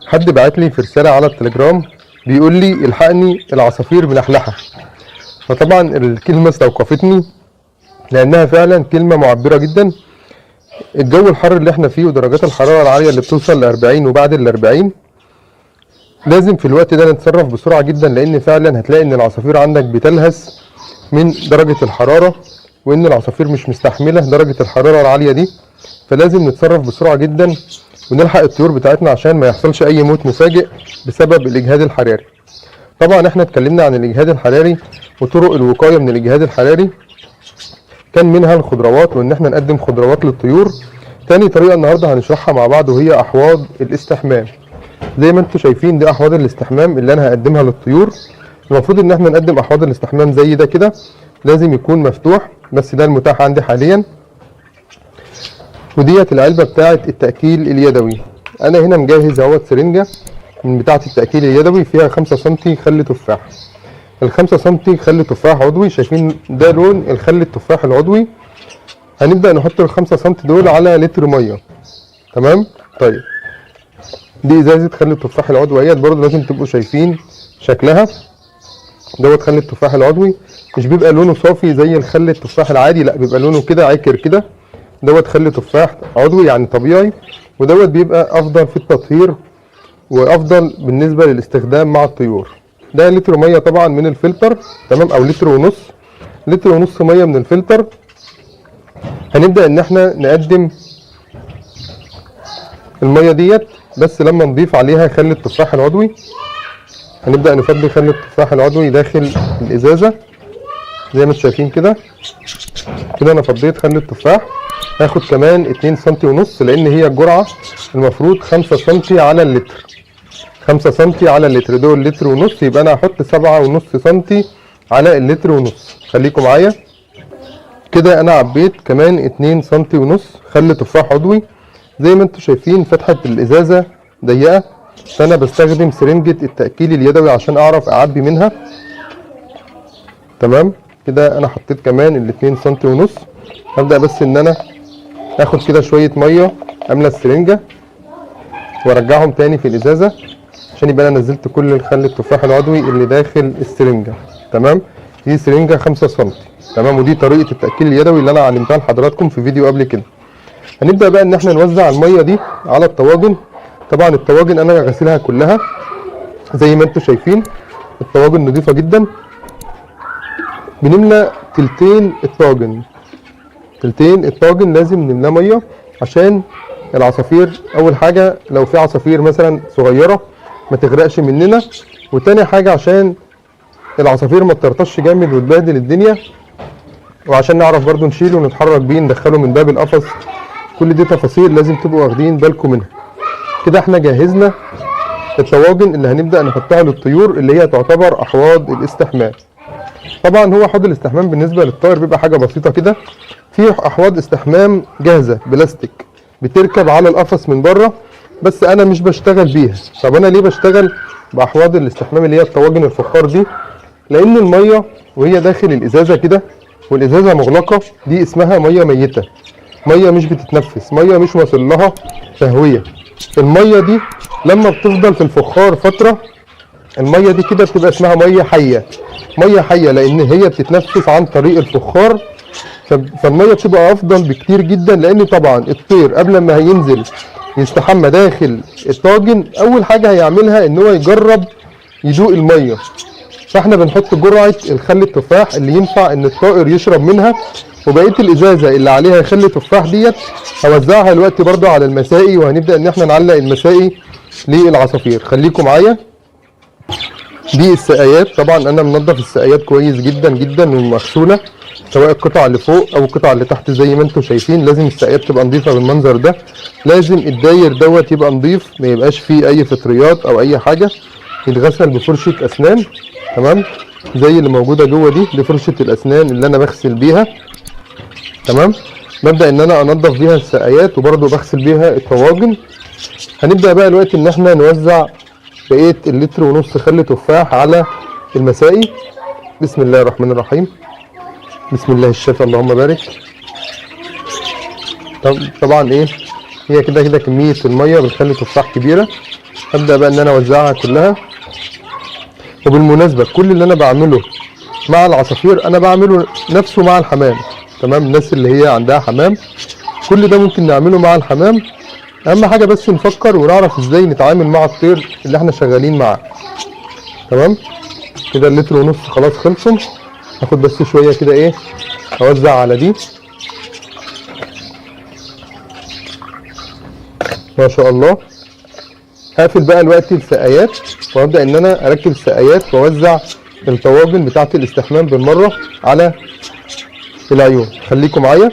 حد بعت لي في رسالة على التليجرام بيقول لي الحقني العصافير بنحلحة. فطبعا الكلمة استوقفتني لأنها فعلا كلمة معبرة جدا. الجو الحر اللي احنا فيه ودرجات الحرارة العالية اللي بتوصل ل40 وبعد ال40 لازم في الوقت ده نتصرف بسرعة جدا، لأن فعلا هتلاقي إن العصافير عندك بتلهث من درجة الحرارة، وإن العصافير مش مستحملة درجة الحرارة العالية دي. فلازم نتصرف بسرعة جدا ونلحق الطيور بتاعتنا عشان ما يحصلش أي موت مفاجئ بسبب الإجهاد الحراري. طبعا احنا اتكلمنا عن الإجهاد الحراري وطرق الوقاية من الإجهاد الحراري، كان منها الخضروات وإن احنا نقدم خضروات للطيور. تاني طريقة النهاردة هنشرحها مع بعض وهي أحواض الاستحمام. زي ما انتم شايفين دي أحواض الاستحمام اللي أنا هقدمها للطيور. المفروض إن احنا نقدم أحواض الاستحمام زي ده كده، لازم يكون مفتوح، بس ده المتاح عندي حاليا. وديت العلبة بتاعة التأكيل اليدوي. أنا هنا مجهز اهوت سرنجة من بتاعة التأكيل اليدوي فيها 5 سم خل تفاح. ال5 سم خل تفاح عضوي، شايفين ده لون الخل التفاح العضوي. هنبدأ نحط ال5 سم دول على لتر مية. تمام؟ طيب دي ازازة خل التفاح العضوي اهيت، برضه لازم تبقوا شايفين شكلها. دوت خل التفاح العضوي، مش بيبقى لونه صافي زي الخل التفاح العادي، لا بيبقى لونه كده عكر كده. دوت خل تفاح عضوي يعني طبيعي، ودوت بيبقى افضل في التطهير وافضل بالنسبه للاستخدام مع الطيور. ده لتر ميه طبعا من الفلتر، تمام، او لتر ونص. لتر ونص ميه من الفلتر. هنبدا ان احنا نقدم الميه ديت، بس لما نضيف عليها خل التفاح العضوي. هنبدا نفضي خل التفاح العضوي داخل الازازه زي ما انتم شايفين كده. كده انا فضيت خل التفاح. هاخد كمان 2 سم ونص، لان هي الجرعه المفروض 5 سم على اللتر. 5 سم على اللتر، دول لتر ونص، يبقى انا هحط 7.5 سم على اللتر ونص. خليكم معايا كده. انا عبيت كمان 2 سم ونص خل تفاح عضوي. زي ما انتم شايفين فتحه الازازه ضيقه، فانا بستخدم سرنجه التاكيل اليدوي عشان اعرف اعبي منها. تمام كده انا حطيت كمان ال2 سم ونص. هبدا بس ان انا اخد كده شويه ميه املى السرنجه وارجعهم تاني في الازازه عشان يبقى انا نزلت كل الخل التفاح العضوي اللي داخل السرنجه. تمام، دي سرنجه 5 سم. تمام، ودي طريقه التاكيل اليدوي اللي انا علمتها لحضراتكم في فيديو قبل كده. هنبدا بقى ان احنا نوزع الميه دي على الطواجن. طبعا الطواجن انا غسلها كلها زي ما انتم شايفين، الطواجن نظيفه جدا. بنملى تلتين الطاجن. تلتين الطاجن لازم نملاه ميه عشان العصافير، اول حاجه لو في عصافير مثلا صغيره ما تغرقش مننا، وتاني حاجه عشان العصافير ما تطرطش جامد وتبهدل الدنيا، وعشان نعرف برضو نشيله ونتحرك بيه ندخله من باب القفص. كل دي تفاصيل لازم تبقوا واخدين بالكم منها. كده احنا جهزنا الطواجن اللي هنبدا نحطها للطيور اللي هي تعتبر احواض الاستحمام. طبعا هو حوض الاستحمام بالنسبه للطائر بيبقى حاجه بسيطه كده. في احواض استحمام جاهزه بلاستيك بتركب على القفص من بره، بس انا مش بشتغل بيها. طب انا ليه بشتغل باحواض الاستحمام اللي هي الطواجن الفخار دي؟ لان الميه وهي داخل الازازه كده والازازه مغلقه دي اسمها ميه ميته، ميه مش بتتنفس، ميه مش واصل لها تهويه. الميه دي لما بتفضل في الفخار فتره، الميه دي كده بتبقى اسمها ميه حيه. ميه حيه لان هي بتتنفس عن طريق الفخار، فالميه بتبقى افضل بكتير جدا. لان طبعا الطير قبل ما هينزل يستحمى داخل الطاجن اول حاجه هيعملها ان هو يجرب يدوق الميه. فاحنا بنحط جرعه الخل التفاح اللي ينفع ان الطائر يشرب منها، وبقيه الازازه اللي عليها خل تفاح ديت هوزعها دلوقتي برده على المسائي، وهنبدا ان احنا نعلق المسائي للعصافير. خليكم معايا. دي السقايات، طبعا انا منضف السقايات كويس جدا جدا ومغسوله، سواء القطع اللي فوق او القطع اللي تحت زي ما انتم شايفين. لازم السقايات تبقى نظيفه بالمنظر ده، لازم الداير دوت يبقى نظيف، ما يبقاش فيه اي فطريات او اي حاجه. يتغسل بفرشه اسنان، تمام، زي اللي موجوده جوه دي فرشه الاسنان اللي انا بغسل بيها. تمام، ببدا ان انا انضف بيها السقايات وبرده بغسل بيها الطواجن. هنبدا بقى دلوقتي ان احنا نوزع بقيه اللتر ونص خل تفاح على المسائي. بسم الله الرحمن الرحيم. بسم الله الشافي اللهم بارك. طبعا ايه، هي كده كميه الميه بالخل تفاح كبيره. هبدأ بقى ان انا اوزعها كلها. وبالمناسبة كل اللي انا بعمله مع العصافير انا بعمله نفسه مع الحمام. تمام، الناس اللي هي عندها حمام كل ده ممكن نعمله مع الحمام. اهم حاجة بس نفكر ونعرف ازاي نتعامل مع الطير اللي احنا شغالين معاه. تمام كده اللتر ونص خلاص خلصوا. هاخد بس شوية كده ايه اوزع على دي. ما شاء الله. هقفل بقى دلوقتي السقايات وابدا ان انا اركب السقايات واوزع الطواجن بتاعه الاستحمام بالمره على العيون. خليكم معايا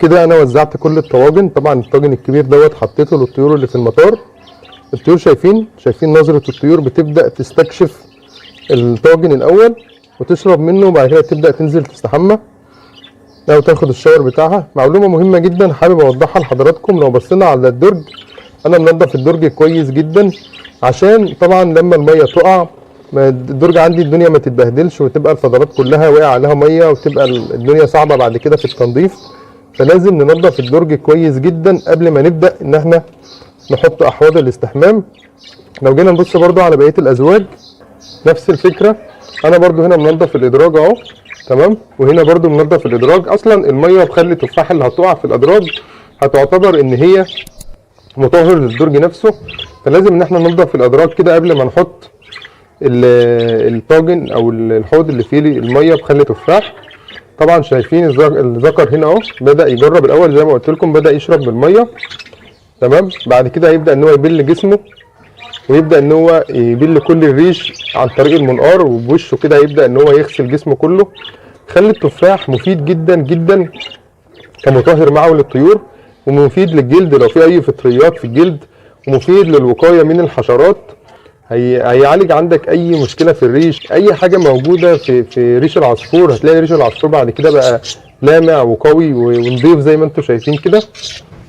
كده. انا وزعت كل الطواجن. طبعا الطاجن الكبير دوت حطيته للطيور اللي في المطار. الطيور شايفين نظره الطيور بتبدا تستكشف الطاجن الاول وتشرب منه وبعد كده تبدا تنزل تستحمى او تاخد الشاور بتاعها. معلومه مهمه جدا حابب اوضحها لحضراتكم. لو بصينا على الدرج انا منضف الدرج كويس جدا عشان طبعا لما الميه تقع الدرج عندي الدنيا ما تتبهدلش وتبقى الفضلات كلها واقع عليها ميه وتبقى الدنيا صعبه بعد كده في التنظيف. فلازم ننضف الدرج كويس جدا قبل ما نبدا ان احنا نحط احواض الاستحمام. لو جينا نبص برضو على بقيه الازواج نفس الفكره. انا برضو هنا منضف الادراج اهو. تمام، وهنا برضو منضف الادراج. اصلا الميه بخلي التفاح اللي هتقع في الادراج هتعتبر ان هي مطهر للدرج نفسه. فلازم ان احنا ننضف الادراج كده قبل ما نحط الطاجن او الحوض اللي فيه الميه بخل تفاح. طبعا شايفين الذكر هنا اهو بدا يجرب الاول زي ما قلت لكم، بدا يشرب بالميه. تمام، بعد كده هيبدا ان هو يبل جسمه ويبدا ان هو يبل كل الريش عن طريق المنقار وبوشه كده هيبدا ان هو يغسل جسمه كله. خل التفاح مفيد جدا جدا كمطهر معوي للطيور ومفيد للجلد لو في اي فطريات في الجلد ومفيد للوقايه من الحشرات. هيعالج عندك اي مشكله في الريش، اي حاجه موجوده في ريش العصفور. هتلاقي ريش العصفور بعد كده بقى لامع وقوي ونضيف زي ما انتم شايفين كده.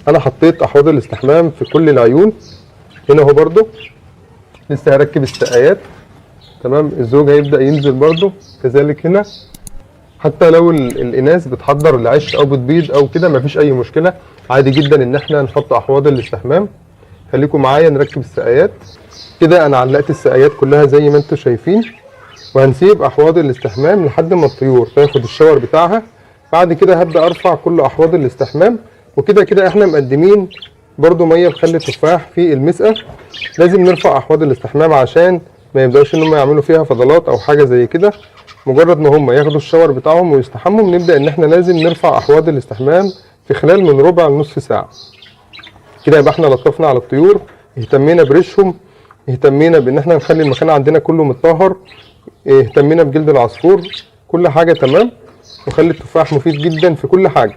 انا حطيت احواض الاستحمام في كل العيون. هنا اهو برده لسه هركب السقايات. تمام، الزوج هيبدا ينزل برده كذلك هنا. حتى لو الاناث بتحضر العش او بتبيض او كده مفيش اي مشكله، عادي جدا ان احنا نحط احواض الاستحمام. خليكم معايا نركب السقايات كده. انا علقت السقايات كلها زي ما انتم شايفين وهنسيب احواض الاستحمام لحد ما الطيور تاخد الشاور بتاعها. بعد كده هبدا ارفع كل احواض الاستحمام. وكده كده احنا مقدمين برضو ميه بخل تفاح في المسقه. لازم نرفع احواض الاستحمام عشان ما يبداوش ان هم يعملوا فيها فضلات او حاجه زي كده. مجرد ما هم ياخدوا الشاور بتاعهم ويستحموا بنبدا ان احنا لازم نرفع احواض الاستحمام في خلال من ربع لنص ساعه. كده يبقى احنا لطفنا على الطيور، اهتمينا بريشهم، اهتمينا بان احنا نخلي المكان عندنا كله متطهر، اهتمينا بجلد العصفور، كل حاجه تمام. وخلي التفاح مفيد جدا في كل حاجه.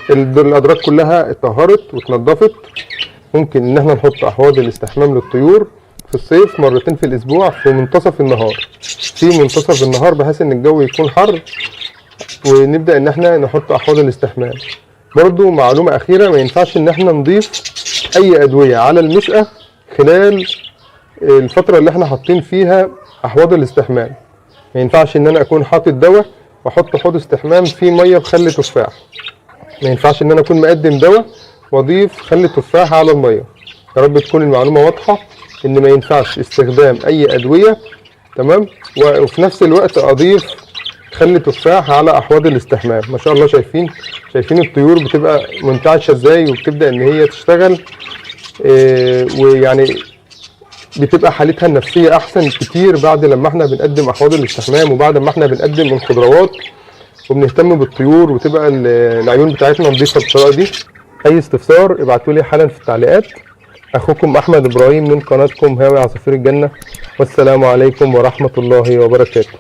الادراج كلها اتطهرت واتنضفت. ممكن ان احنا نحط احواض الاستحمام للطيور في الصيف مرتين في الاسبوع في منتصف النهار. في منتصف النهار بحيث ان الجو يكون حر ونبدا ان احنا نحط احواض الاستحمام. برضو معلومه اخيره، ما ينفعش ان احنا نضيف اي ادويه على المسقه خلال الفتره اللي احنا حاطين فيها احواض الاستحمام. ما ينفعش ان انا اكون حاطط دواء واحط حوض استحمام فيه ميه بخل تفاح. ما ينفعش ان انا اكون مقدم دواء واضيف خل تفاح على الميه. يا رب تكون المعلومه واضحه ان ما ينفعش استخدام اي ادويه. تمام، وفي نفس الوقت اضيف خل تفاح على احواض الاستحمام. ما شاء الله شايفين الطيور بتبقى منتعشه ازاي وبتبدا ان هي تشتغل. ويعني بتبقى حالتها النفسيه احسن كتير بعد لما احنا بنقدم احواض الاستحمام وبعد ما احنا بنقدم الخضروات وبنهتم بالطيور وتبقى العيون بتاعتنا نضيفه بالطريقه دي. اي استفسار ابعتوا لي حالا في التعليقات. اخوكم احمد ابراهيم من قناتكم هاوي عصافير الجنه، والسلام عليكم ورحمه الله وبركاته.